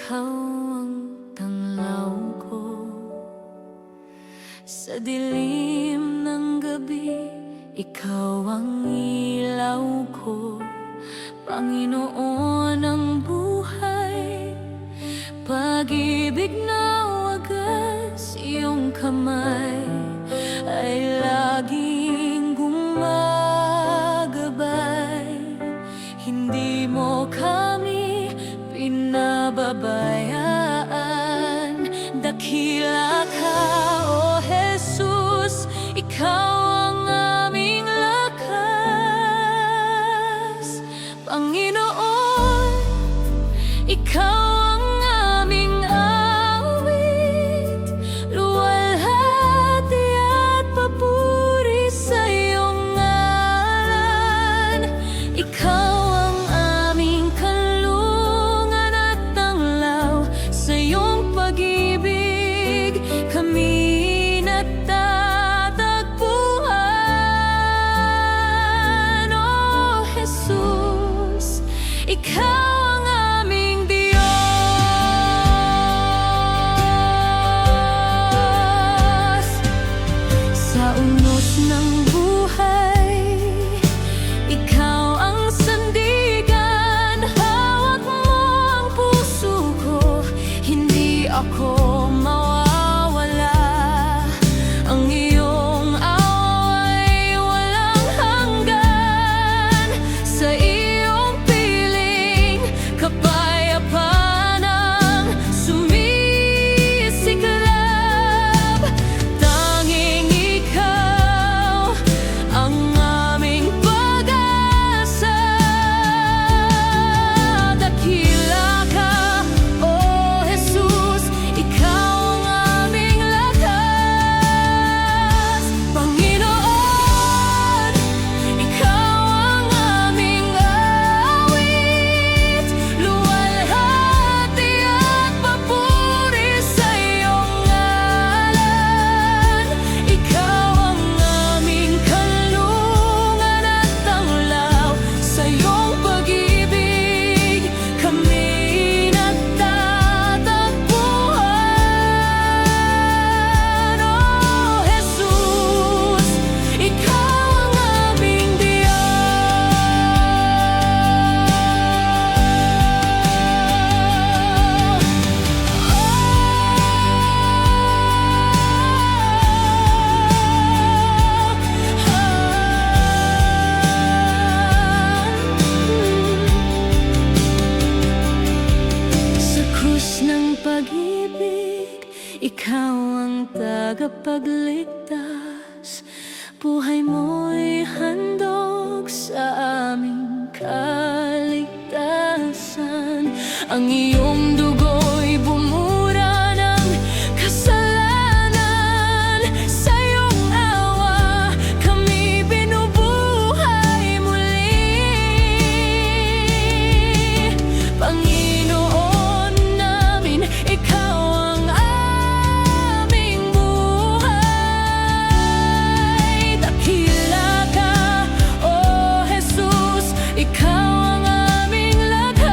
Ikaw ang tanglaw ko sa dilim ng gabi. Ikaw ang ilaw ko, Panginoon ng buhay. Pag-ibig na wagas, iyong kamay ay laging gumagabay. Hindi mo kami pinababayaan. Dakila ka, O Jesus, ikaw ang aming lakas. Panginoon, ikaw ang aming awit. Luwalhati at papuri sa iyong ngalan. Ikaw ang aming kanlungan at tanglaw. Sa iyong pag-ibig kami natatagpuan. O Jesus, ikaw ang aming Diyos. Sa unos ng buhay, ikaw ang sandigan. Hawak mo ang puso ko, hindi ako mawawala. Ang iyong awa ay walang hanggan. Sa iyong piling, kapayapaan ang sumisiklab. Tanging ikaw ang aming pag-asa. Dakila ka, O Jesus, ikaw ang aming lakas. Panginoon, ikaw ang aming awit. Luwalhati at papuri sa iyong ngalan. Ikaw ang aming kanlungan at tanglaw. Sa iyong pag-ibig kami natatagpuan. O Jesus, ikaw ang aming Sa krus ng pag-ibig, ikaw ang tagapagligtas. Buhay mo'y handog sa aming kaligtasan. Ang iyong dugo'y bumura ng kasalanan. Sa iyong awa kami binubuhay muli. Panginoon namin, ikaw ang aming buhay. Dakila ka, O Jesus, ikaw ang aming lakas.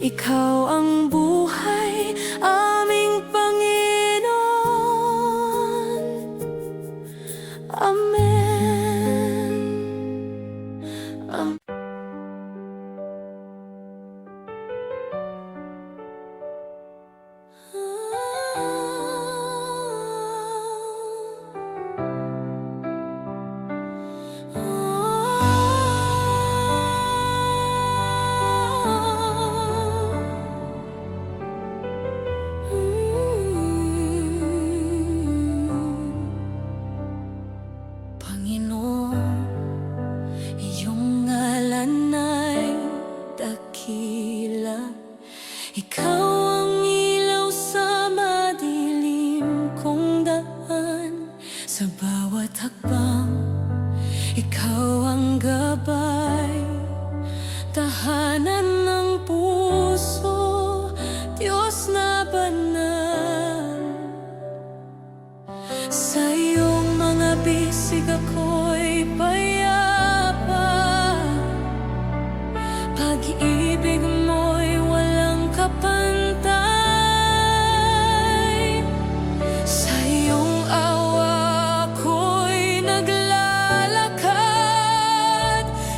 Ikaw ang buhay, aming Panginoon. Amen. Amen. Panginoon, iyong ngalan ay dakila. Ikaw ang ilaw sa madilim kong daan. Sa bawat hakbang, ikaw ang gabay. Tahanan ng puso, Diyos na banal. Sa iyong mga bisig ako'y payapa. Pag-ibig mo'y walang kapantay. Sa iyong awa ako'y naglalakad.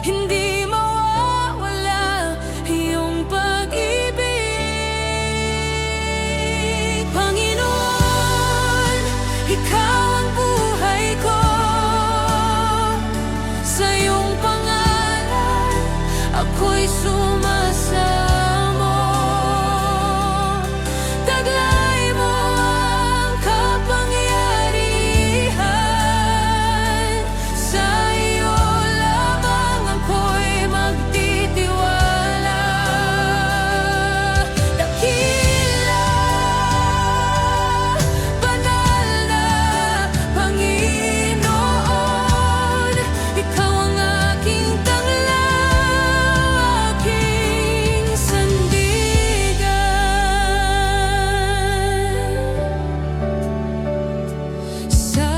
Hindi mawawala iyong pag-ibig. Panginoon, ikaw ang buhay ko. Sa iyong pangalan ako'y sumasamo. Taglay mo ang kapangyarihan. Sa iyo lamang ako'y magtitiwala. Dakila, banal na Panginoon. Ikaw ang aking tanglaw, aking sandigan. Sa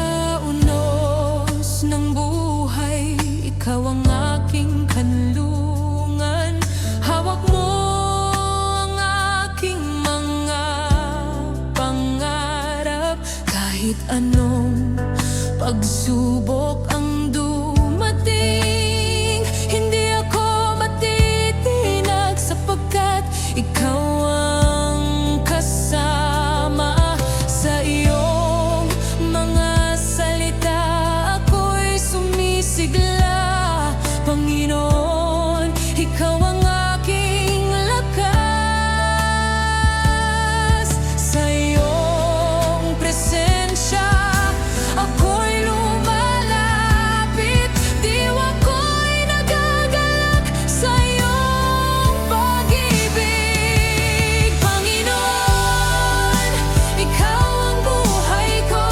unos ng buhay, ikaw ang aking kanlungan. Hawak mo ang aking mga pangarap. Kahit anong pagsubok ang dumating, hindi ako matitinag sapagkat ikaw ang kasama. Sa iyong mga salita ako'y sumisigla. Panginoon, ikaw ang aking lakas. Sa iyong presensya ako'y lumalapit. Diwa ko'y nagagalak sa iyong pag-ibig. Panginoon, ikaw ang buhay ko.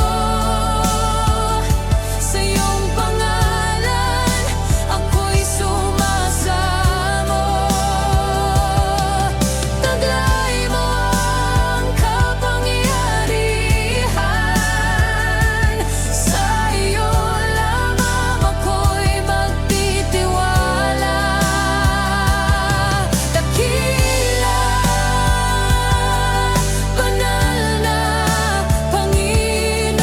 Sa iyong pangalan ako'y sumasamo. Taglay mo ang kapangyarihan. Sa iyo lamang ako'y magtitiwala. Dakila, banal na Panginoon.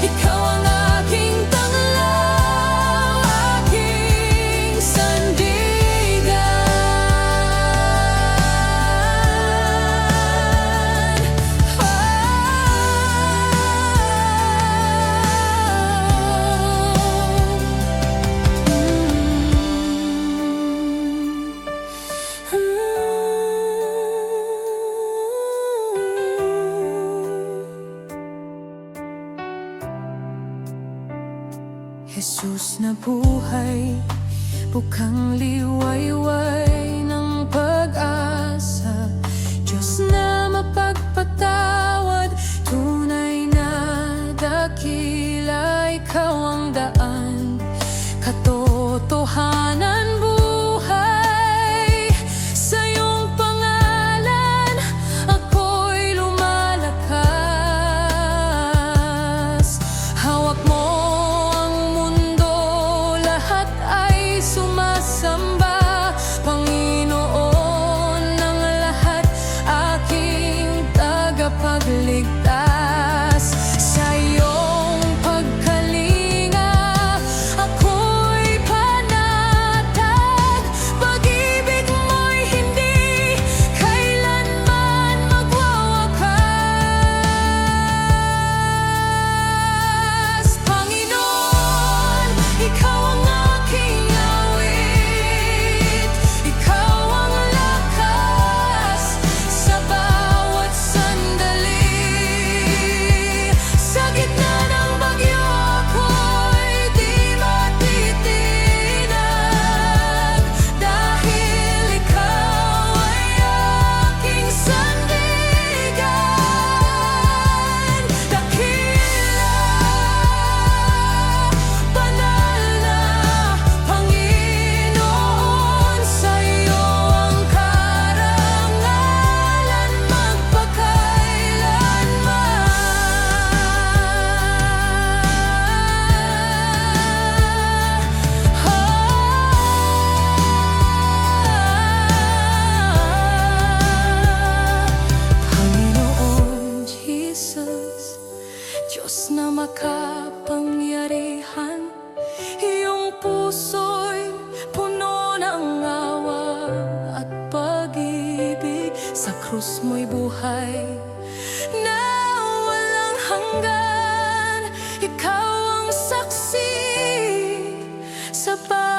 Ikaw ang aking tanglaw, aking sandigan. Jesus na buhay, bukang liwayway ng pag-asa. Diyos na mapagpatawad, tunay na dakila. Ikaw ang daan, katotohanan, buhay. Sa iyong pangalan ako'y lumalakas. Hawak mo ang mundo, lahat ay sumasamba. Panginoon,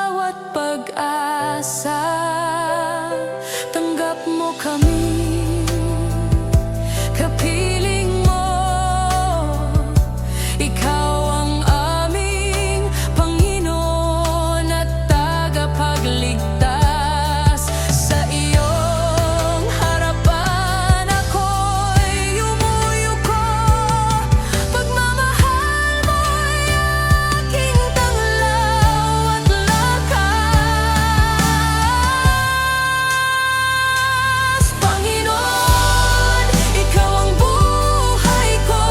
bawat pag-asa. Tanggap mo kami, kapiling mo. Ikaw ang aming Panginoon at tagapagligtas. Sa iyong harapan ako'y yumuyuko. Pagmamahal mo'y aking tanglaw at lakas. Panginoon, ikaw ang buhay ko.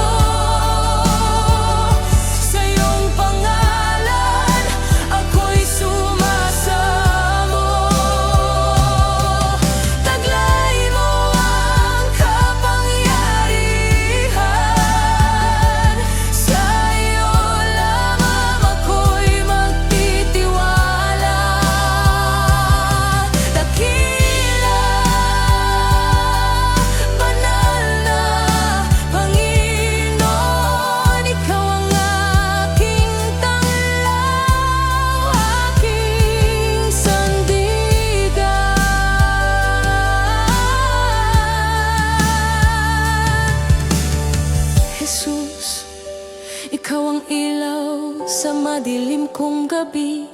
Sa iyong pangalan ako'y sumasamo. Taglay mo ang kapangyarihan. Sa iyo lamang ako'y magtitiwala. Dakila, banal na Panginoon, ikaw ang aking tanglaw, aking sandigan. Jesus, ikaw ang ilaw sa madilim kong gabi.